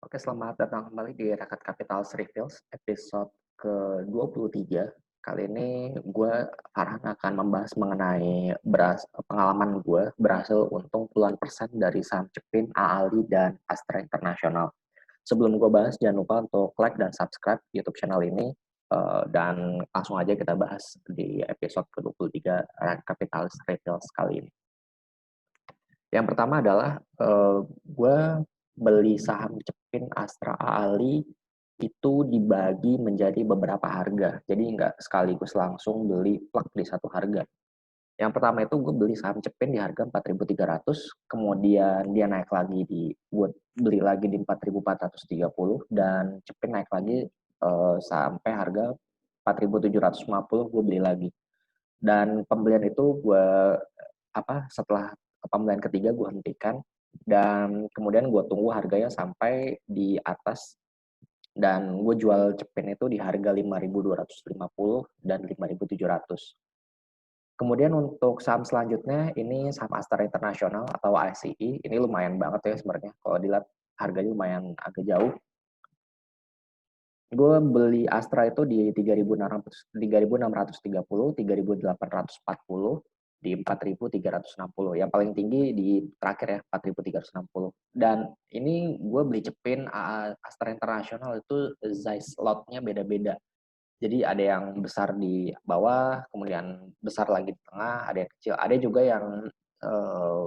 Oke, selamat datang kembali di Rakat Capital Reveals episode ke-23. Kali ini gue, Farhan, akan membahas mengenai pengalaman gue berhasil untung puluhan persen dari saham Cepin, Aali, dan Astra Internasional. Sebelum gue bahas, jangan lupa untuk like dan subscribe YouTube channel ini. Dan langsung aja kita bahas di episode ke-23 Rakat Capital Reveals kali ini. Yang pertama adalah gue beli saham Cepin, Astra, Ali itu dibagi menjadi beberapa harga. Jadi nggak sekaligus langsung beli plak di satu harga. Yang pertama itu gue beli saham Cepin di harga 4.300, kemudian dia naik lagi gue beli lagi di 4.430 dan Cepin naik lagi sampai harga 4.750 gue beli lagi. Dan pembelian itu setelah pembelian ketiga gue hentikan dan kemudian gue tunggu harganya sampai di atas dan gue jual Cepin itu di harga 5.250 dan 5.700. Kemudian untuk saham selanjutnya ini saham Astra Internasional atau ASI. Ini lumayan banget ya sebenarnya. Kalau dilihat harganya lumayan agak jauh. Gue beli Astra itu di 3.630, 3.840, di 4.360. Yang paling tinggi di terakhir ya, 4.360. Dan ini gue beli Cepin Astra Internasional itu size lot-nya beda-beda. Jadi ada yang besar di bawah, kemudian besar lagi di tengah, ada yang kecil. Ada juga yang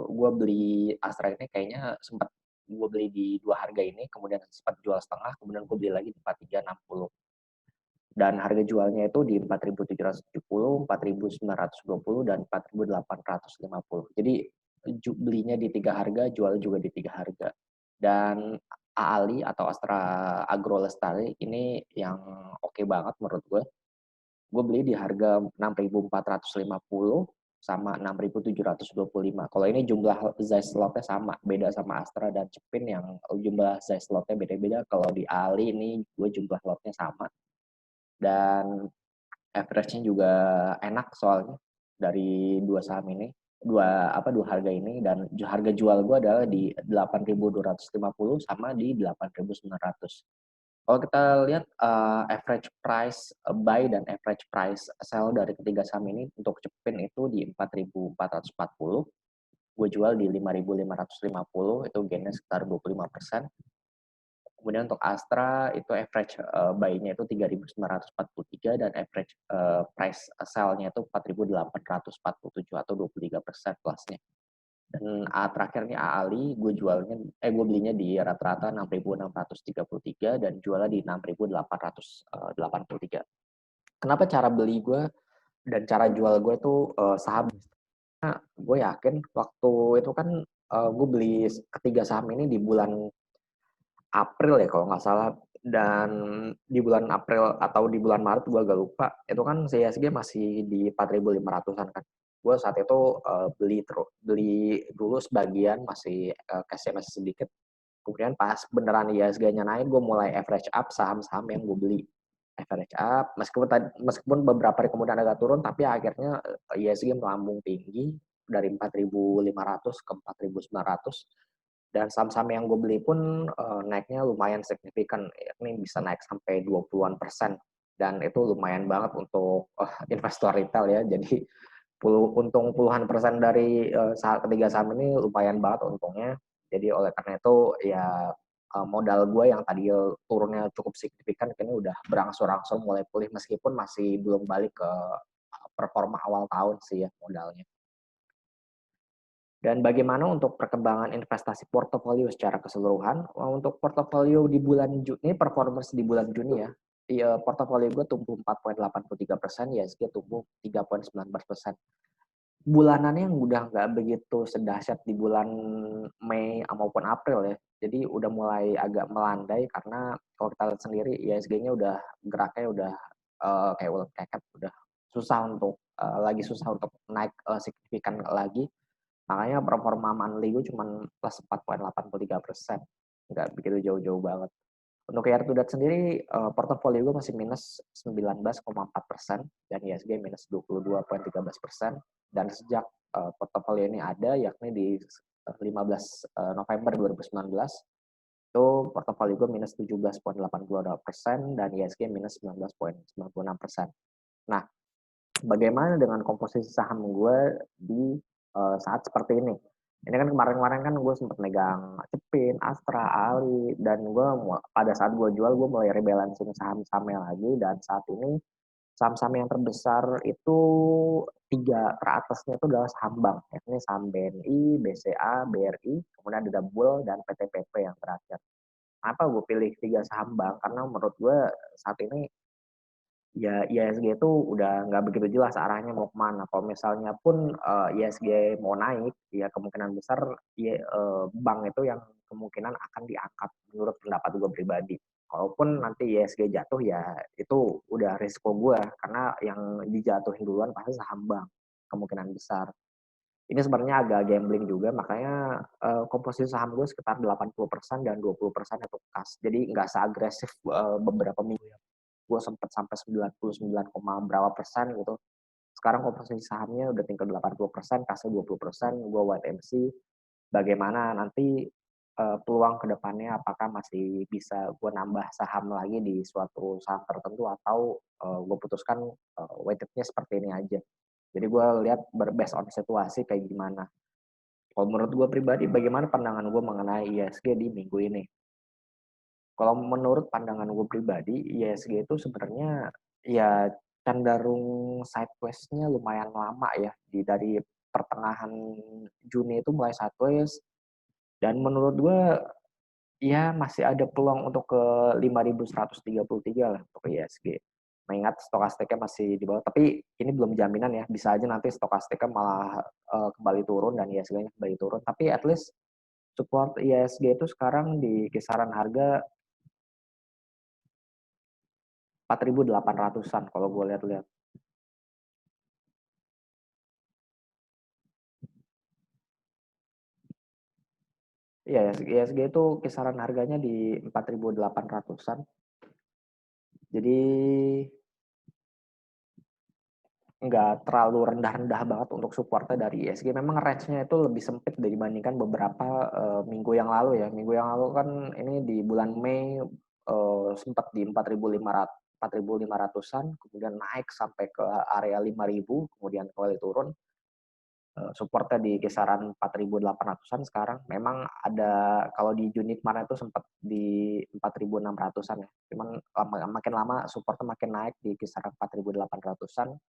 gue beli Astra ini kayaknya sempat gue beli di dua harga ini, kemudian sempat jual setengah, kemudian gue beli lagi di 4.360. Dan harga jualnya itu di 4.770, 4.920, dan 4.850. Jadi belinya di tiga harga, jual juga di tiga harga. Dan AALI atau Astra Agro Lestari ini yang oke banget menurut gue. Gue beli di harga 6.450 sama 6.725. Kalau ini jumlah size slotnya sama, beda sama Astra dan Cepin yang jumlah size slotnya beda-beda. Kalau di Ali ini gue jumlah lotnya sama. Dan average-nya juga enak soalnya dari dua saham ini, dua harga ini, dan harga jual gue adalah di 8.250 sama di 8.900. Kalau kita lihat average price buy dan average price sell dari ketiga saham ini untuk Cepin itu di 4.440, gue jual di 5.550, itu gainnya sekitar 25%. Kemudian untuk Astra itu average buy-nya itu 3.943 dan average price sell-nya itu 4.847 atau 23% plusnya. Dan terakhir nih AALI gue belinya di rata-rata 6.633 dan jualnya di 6.883. Kenapa cara beli gue dan cara jual gue itu saham? Nah, gue yakin waktu itu kan gue beli ketiga saham ini di bulan April ya kalau nggak salah, dan di bulan April atau di bulan Maret gue agak lupa, itu kan CISG masih di 4.500-an kan. Gue saat itu beli dulu sebagian, masih cash-nya masih sedikit. Kemudian pas beneran ISG-nya naik, gue mulai average up saham-saham yang gue beli. Average up, meskipun beberapa hari kemudian agak turun, tapi akhirnya ISG melambung tinggi dari 4.500 ke 4.900. Dan saham-saham yang gue beli pun naiknya lumayan signifikan, ini bisa naik sampai 20-an persen. Dan itu lumayan banget untuk investor retail ya. Jadi untung puluhan persen dari ketiga saham ini lumayan banget untungnya. Jadi oleh karena itu ya modal gue yang tadi turunnya cukup signifikan kini udah berangsur-angsur mulai pulih meskipun masih belum balik ke performa awal tahun sih ya modalnya. Dan bagaimana untuk perkembangan investasi portofolio secara keseluruhan? Untuk portofolio di bulan Juni, performance di bulan Juni ya, portofolio gue tumbuh 4,83%, ISG tumbuh 3,19%. Bulanannya yang udah nggak begitu sedahsyat di bulan Mei maupun April ya. Jadi udah mulai agak melandai karena kalau kita lihat sendiri ISG-nya udah geraknya udah kayak ulet keket, udah lagi susah untuk naik signifikan lagi. Makanya performa monthly gue cuma plus 4,83%. Nggak begitu jauh-jauh banget. Untuk year to date sendiri, portofolio gue masih minus 19,4% dan ISG minus 22,13%. Dan sejak portofolio ini ada, yakni di 15 November 2019, itu portofolio gue minus 17,82% dan ISG minus 19,96%. Nah, bagaimana dengan komposisi saham gue di saat seperti ini? Ini kan kemarin-kemarin kan gue sempat megang Cepin, Astra, Ali, dan gue pada saat gue jual gue mulai rebalancing saham-sahamnya lagi, dan saat ini saham-saham yang terbesar itu tiga teratasnya itu adalah saham bank, yakni saham BNI, BCA, BRI, kemudian ada Bull dan PTPP yang terakhir. Apa gue pilih tiga saham bank? Karena menurut gue saat ini ya IHSG itu udah nggak begitu jelas arahnya mau kemana. Kalau misalnya pun IHSG mau naik, ya kemungkinan besar ya, bank itu yang kemungkinan akan diangkat menurut pendapat gue pribadi. Kalaupun nanti IHSG jatuh ya itu udah risiko gue karena yang dijatuhin duluan pasti saham bank kemungkinan besar. Ini sebenarnya agak gambling juga, makanya komposisi saham gue sekitar 80% dan 20% itu kas. Jadi nggak seagresif beberapa minggu yang gue sempat sampai 99, berapa persen gitu. Sekarang komposisi sahamnya udah tinggal 80%, kasih 20%, gue wait and see bagaimana nanti peluang ke depannya, apakah masih bisa gue nambah saham lagi di suatu saham tertentu atau gue putuskan weightednya seperti ini aja. Jadi gue lihat based on situasi kayak gimana. Kalau menurut gue pribadi, bagaimana pandangan gue mengenai ISG di minggu ini? Kalau menurut pandangan gue pribadi, ISG itu sebenarnya ya cenderung sideways-nya lumayan lama ya. Dari pertengahan Juni itu mulai sideways. Dan menurut gue ya masih ada peluang untuk ke 5.133 lah untuk ISG. Mengingat stokastiknya masih di bawah, tapi ini belum jaminan ya. Bisa aja nanti stokastiknya malah kembali turun dan ISG-nya kembali turun. Tapi at least support ISG itu sekarang di kisaran harga 4.800-an kalau gue lihat-lihat. Iya, ISG itu kisaran harganya di 4.800-an. Jadi nggak terlalu rendah-rendah banget untuk supportnya dari ISG. Memang range-nya itu lebih sempit dibandingkan beberapa minggu yang lalu ya. Minggu yang lalu kan ini di bulan Mei sempat di 4.500-an, kemudian naik sampai ke area 5.000, kemudian kembali turun. Supportnya di kisaran 4.800-an sekarang. Memang ada kalau di unit mana itu sempat di 4.600-an ya. Cuman makin lama supportnya makin naik di kisaran 4.800-an.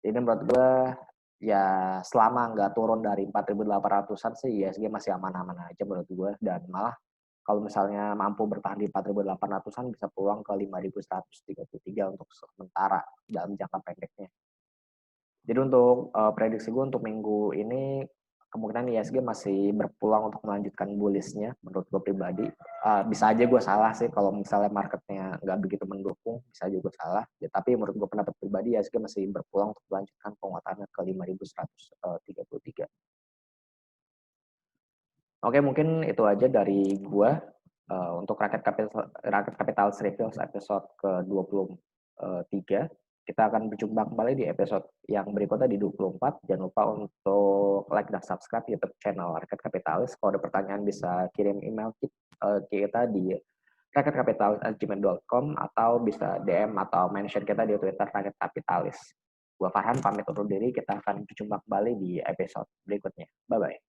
Jadi menurut gue ya selama nggak turun dari 4.800-an sih ISG masih aman-aman aja menurut gue. Dan malah kalau misalnya mampu bertahan di 4.800-an bisa peluang ke 5.133 untuk sementara dalam jangka pendeknya. Jadi untuk prediksi gue untuk minggu ini kemungkinan ISG masih berpeluang untuk melanjutkan bullish-nya menurut gue pribadi. Bisa aja gue salah sih kalau misalnya marketnya nggak begitu mendukung, bisa aja gue salah. Ya, tapi menurut gue pendapat pribadi ISG masih berpeluang untuk melanjutkan penguatannya ke 5.133. Oke, mungkin itu aja dari gue untuk Rakyat Kapital Reviews episode ke-23. Kita akan berjumpa kembali di episode yang berikutnya di 24. Jangan lupa untuk like dan subscribe YouTube channel Rakyat Kapitalis. Kalau ada pertanyaan bisa kirim email kita di rakyatKapitalis@gmail.com atau bisa DM atau mention kita di Twitter Rakyat Kapitalis. Gua Farhan pamit undur diri. Kita akan berjumpa kembali di episode berikutnya. Bye-bye.